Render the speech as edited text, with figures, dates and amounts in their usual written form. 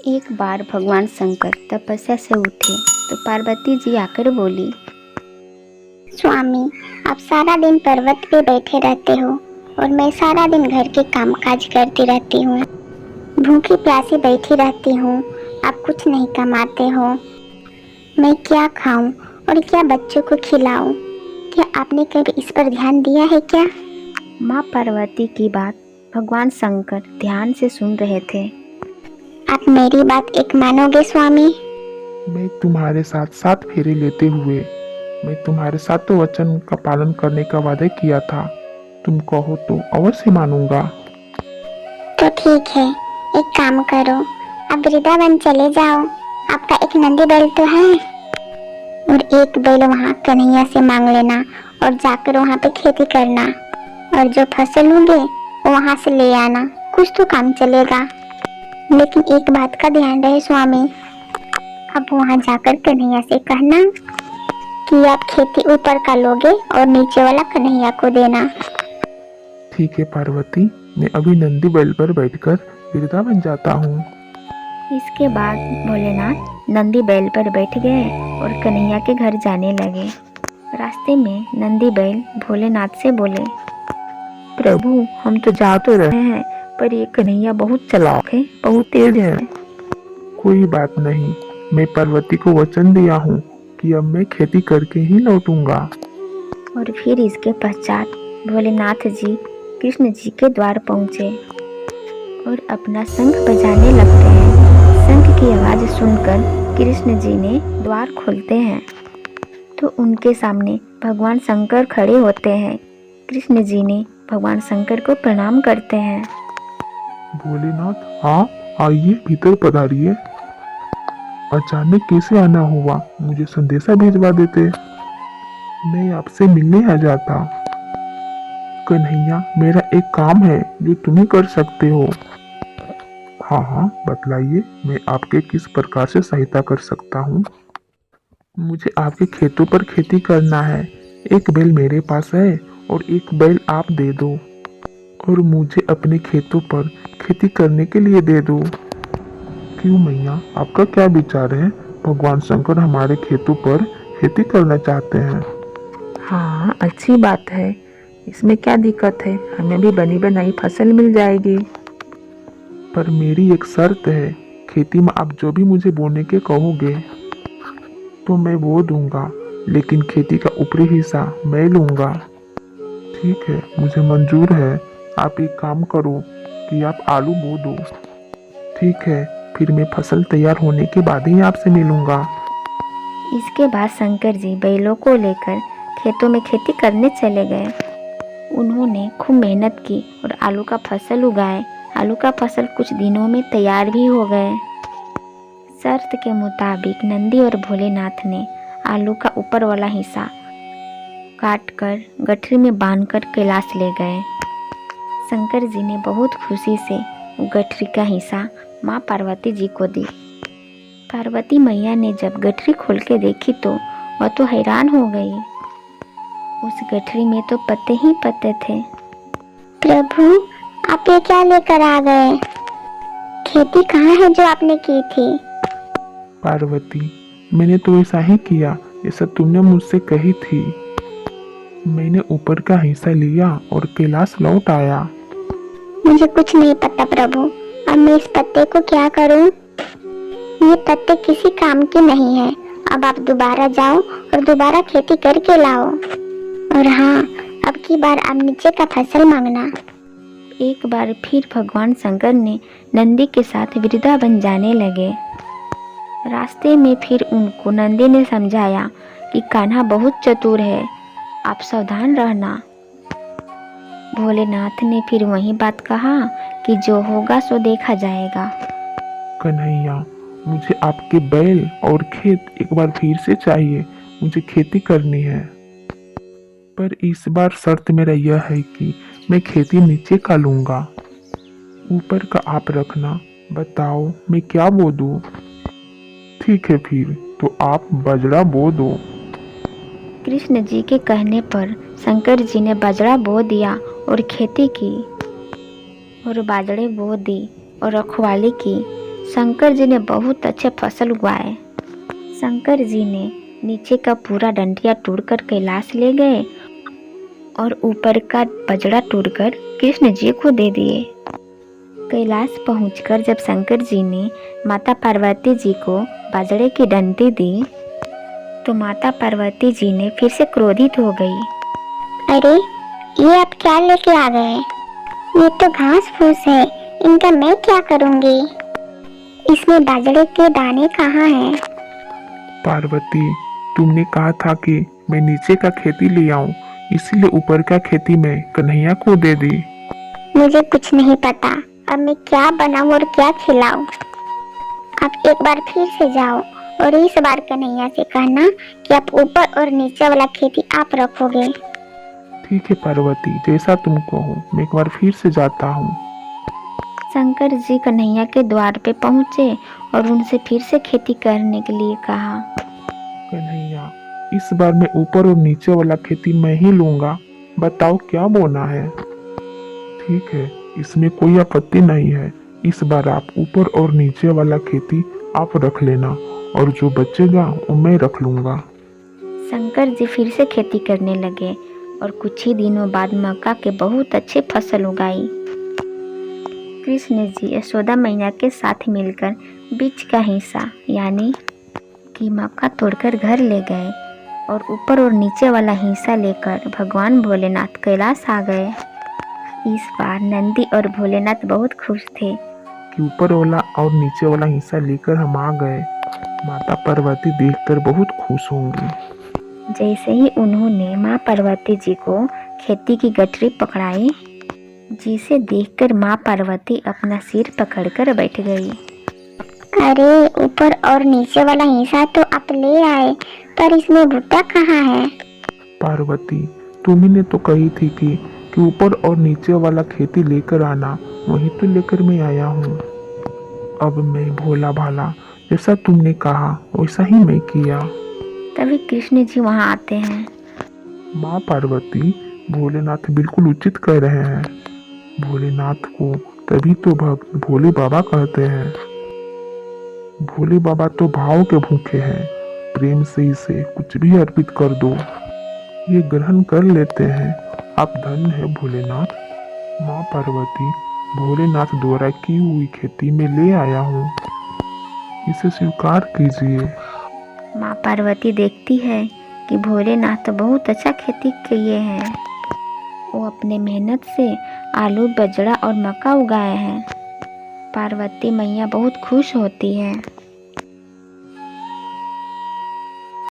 एक बार भगवान शंकर तपस्या से उठे तो पार्वती जी आकर बोली, स्वामी, आप सारा दिन पर्वत पे बैठे रहते हो और मैं सारा दिन घर के कामकाज करती रहती हूँ। भूखी प्यासी बैठी रहती हूँ, आप कुछ नहीं कमाते हो। मैं क्या खाऊं और क्या बच्चों को खिलाऊं? क्या आपने कभी इस पर ध्यान दिया है क्या? माँ पार्वती की बात भगवान शंकर ध्यान से सुन रहे थे। आप मेरी बात एक मानोगे स्वामी? मैं तुम्हारे साथ 7 फेरे लेते हुए मैं तुम्हारे सातों वचन का पालन करने का वादा किया था। तुम कहो तो अवश्य मानूंगा। तो ठीक है, एक काम करो, आप वृंदावन चले जाओ। आपका एक नंदी बैल तो है, और एक बैल वहाँ कन्हैया से मांग लेना और जाकर वहाँ पे खेती करना, और जो फसल होंगे वो वहाँ से ले आना। कुछ तो काम चलेगा। लेकिन एक बात का ध्यान रहे स्वामी, अब वहाँ जाकर कन्हैया से कहना कि आप खेती ऊपर का लोगे और नीचे वाला कन्हैया को देना। ठीक है पार्वती, मैं अभी नंदी बैल पर बैठकर वृंदावन जाता हूँ। इसके बाद भोलेनाथ नंदी बैल पर बैठ गए और कन्हैया के घर जाने लगे। रास्ते में नंदी बैल भोलेनाथ से बोले, प्रभु, हम तो जा तो रहे हैं, पर ये कन्हैया बहुत चालाक है, बहुत तेज है। कोई बात नहीं, मैं पार्वती को वचन दिया हूँ कि अब मैं खेती करके ही लौटूंगा। और फिर इसके पश्चात भोलेनाथ जी कृष्ण जी के द्वार पहुँचे और अपना शंख बजाने लगते हैं। शंख की आवाज़ सुनकर कृष्ण जी ने द्वार खोलते हैं तो उनके सामने भगवान शंकर खड़े होते हैं। कृष्ण जी ने भगवान शंकर को प्रणाम करते हैं। भोलेनाथ, हाँ आइए, भीतर पधारिए। अचानक कैसे आना हुआ? मुझे संदेशा भिजवा देते, मैं आपसे मिलने आ जाता। कन्हैया, मेरा एक काम है जो तुम ही कर सकते हो। हाँ हाँ, बतलाइए, मैं आपके किस प्रकार से सहायता कर सकता हूँ? मुझे आपके खेतों पर खेती करना है। एक बैल मेरे पास है और एक बैल आप दे दो, और मुझे अपने खेतों पर खेती करने के लिए दे दो। क्यों मैया, आपका क्या विचार है? भगवान शंकर हमारे खेतों पर खेती करना चाहते हैं। हाँ, अच्छी बात है, इसमें क्या दिक्कत है? हमें भी बनी बनाई फसल मिल जाएगी। पर मेरी एक शर्त है, खेती में आप जो भी मुझे बोने के कहोगे तो मैं बो दूंगा, लेकिन खेती का ऊपरी हिस्सा मैं लूंगा। ठीक है, मुझे मंजूर है। आप एक काम करो कि आप आलू बो दो। ठीक है, फिर मैं फसल तैयार होने के बाद ही आपसे मिलूंगा। इसके बाद शंकर जी बैलों को लेकर खेतों में खेती करने चले गए। उन्होंने खूब मेहनत की और आलू का फसल उगाए। आलू का फसल कुछ दिनों में तैयार भी हो गए। शर्त के मुताबिक नंदी और भोलेनाथ ने आलू का ऊपर वाला हिस्सा काटकर गठरी में बांधकर कैलाश ले गए। शंकर जी ने बहुत खुशी से गठरी का हिस्सा माँ पार्वती जी को दी। पार्वती मैया ने जब गठरी खोल के देखी तो वह तो हैरान हो गई। उस गठरी में तो पत्ते ही पत्ते थे। प्रभु, आप ये क्या लेकर आ गए? खेती कहाँ है जो आपने की थी? पार्वती, मैंने तो ऐसा ही किया जैसा तुमने मुझसे कही थी। मैंने ऊपर का हिस्सा लिया और कैलाश लौट आया। मुझे कुछ नहीं पता प्रभु, अब मैं इस पत्ते को क्या करूं? ये पत्ते किसी काम के नहीं है। अब आप दोबारा जाओ और दोबारा खेती करके लाओ। और हाँ, अब की बार आप नीचे का फसल मांगना। एक बार फिर भगवान शंकर ने नंदी के साथ वृंदावन जाने लगे। रास्ते में फिर उनको नंदी ने समझाया कि कान्हा बहुत चतुर है, आप सावधान रहना। भोलेनाथ ने फिर वही बात कहा कि जो होगा सो देखा जाएगा। कन्हैया, मुझे आपके बैल और खेत एक बार फिर से चाहिए। मुझे खेती करनी है, पर इस बार शर्त मेरा यह है कि मैं खेती नीचे का लूंगा, ऊपर का आप रखना। बताओ मैं क्या बो दूं? ठीक है, फिर तो आप बाजरा बो दो। कृष्ण जी के कहने पर शंकर जी ने बाजरा बो दिया और खेती की और बाजरे बो दी और रखवाली की। शंकर जी ने बहुत अच्छे फसल उगाए। शंकर जी ने नीचे का पूरा डंडिया तोड़कर कैलाश ले गए और ऊपर का बजड़ा तोड़कर कृष्ण जी को दे दिए। कैलाश पहुंचकर जब शंकर जी ने माता पार्वती जी को बाजरे की डंडी दी तो माता पार्वती जी ने फिर से क्रोधित हो गई। अरे ये आप क्या लेके आ गए? ये तो घास फूस है, इनका मैं क्या करूंगी? इसमें बाजरे के दाने कहाँ हैं? पार्वती, तुमने कहा था कि मैं नीचे का खेती ले आऊं, इसीलिए ऊपर का खेती मैं कन्हैया को दे दी। मुझे कुछ नहीं पता, अब मैं क्या बनाऊं और क्या खिलाऊं? आप एक बार फिर से जाओ और इस बार कन्हैया से कहना कि आप ऊपर और नीचे वाला खेती आप रखोगे। ठीक है पार्वती, जैसा तुम कहो, मैं एक बार फिर से जाता हूँ। शंकर जी कन्हैया के द्वार पे पहुंचे और उनसे फिर से खेती करने के लिए कहा। कन्हैया, इस बार मैं ऊपर और नीचे वाला खेती मैं ही लूंगा, बताओ क्या बोना है? ठीक है, इसमें कोई आपत्ति नहीं है। इस बार आप ऊपर और नीचे वाला खेती आप रख लेना और जो बचेगा वो मैं रख लूंगा। शंकर जी फिर से खेती करने लगे और कुछ ही दिनों बाद मक्का के बहुत अच्छे फसल उगाई। कृष्ण जी यशोदा मैया के साथ मिलकर बीच का हिस्सा यानी कि मक्का तोड़कर घर ले गए और ऊपर और नीचे वाला हिस्सा लेकर भगवान भोलेनाथ कैलाश आ गए। इस बार नंदी और भोलेनाथ बहुत खुश थे कि ऊपर वाला और नीचे वाला हिस्सा लेकर हम आ गए। माता पार्वती देखकर बहुत खुश होंगी। जैसे ही उन्होंने माँ पार्वती जी को खेती की गठरी पकड़ाई, जिसे देखकर माँ पार्वती अपना सिर पकड़कर बैठ गई। अरे ऊपर और नीचे वाला हिस्सा तो आप ले आए, पर इसमें भुट्टा कहाँ है? पार्वती, तुम्ही ने तो कही थी कि ऊपर और नीचे वाला खेती लेकर आना, वही तो लेकर मैं आया हूँ। अब मैं भोला भाला, जैसा तुमने कहा वैसा ही मैं किया। तभी कृष्ण जी वहाँ आते हैं। माँ पार्वती, भोलेनाथ बिल्कुल उचित कह रहे हैं। भोलेनाथ को तभी तो भक्त भोले बाबा कहते हैं। भोले बाबा तो भाव के भूखे हैं, प्रेम से इसे कुछ भी अर्पित कर दो, ये ग्रहण कर लेते हैं। आप धन्य है भोलेनाथ। माँ पार्वती, भोलेनाथ द्वारा की हुई खेती में ले आया हूँ, इसे स्वीकार कीजिए। माँ पार्वती देखती है कि भोलेनाथ तो बहुत अच्छा खेती किए हैं। वो अपने मेहनत से आलू, बजरा और मक्का उगाए हैं। पार्वती मैया बहुत खुश होती है।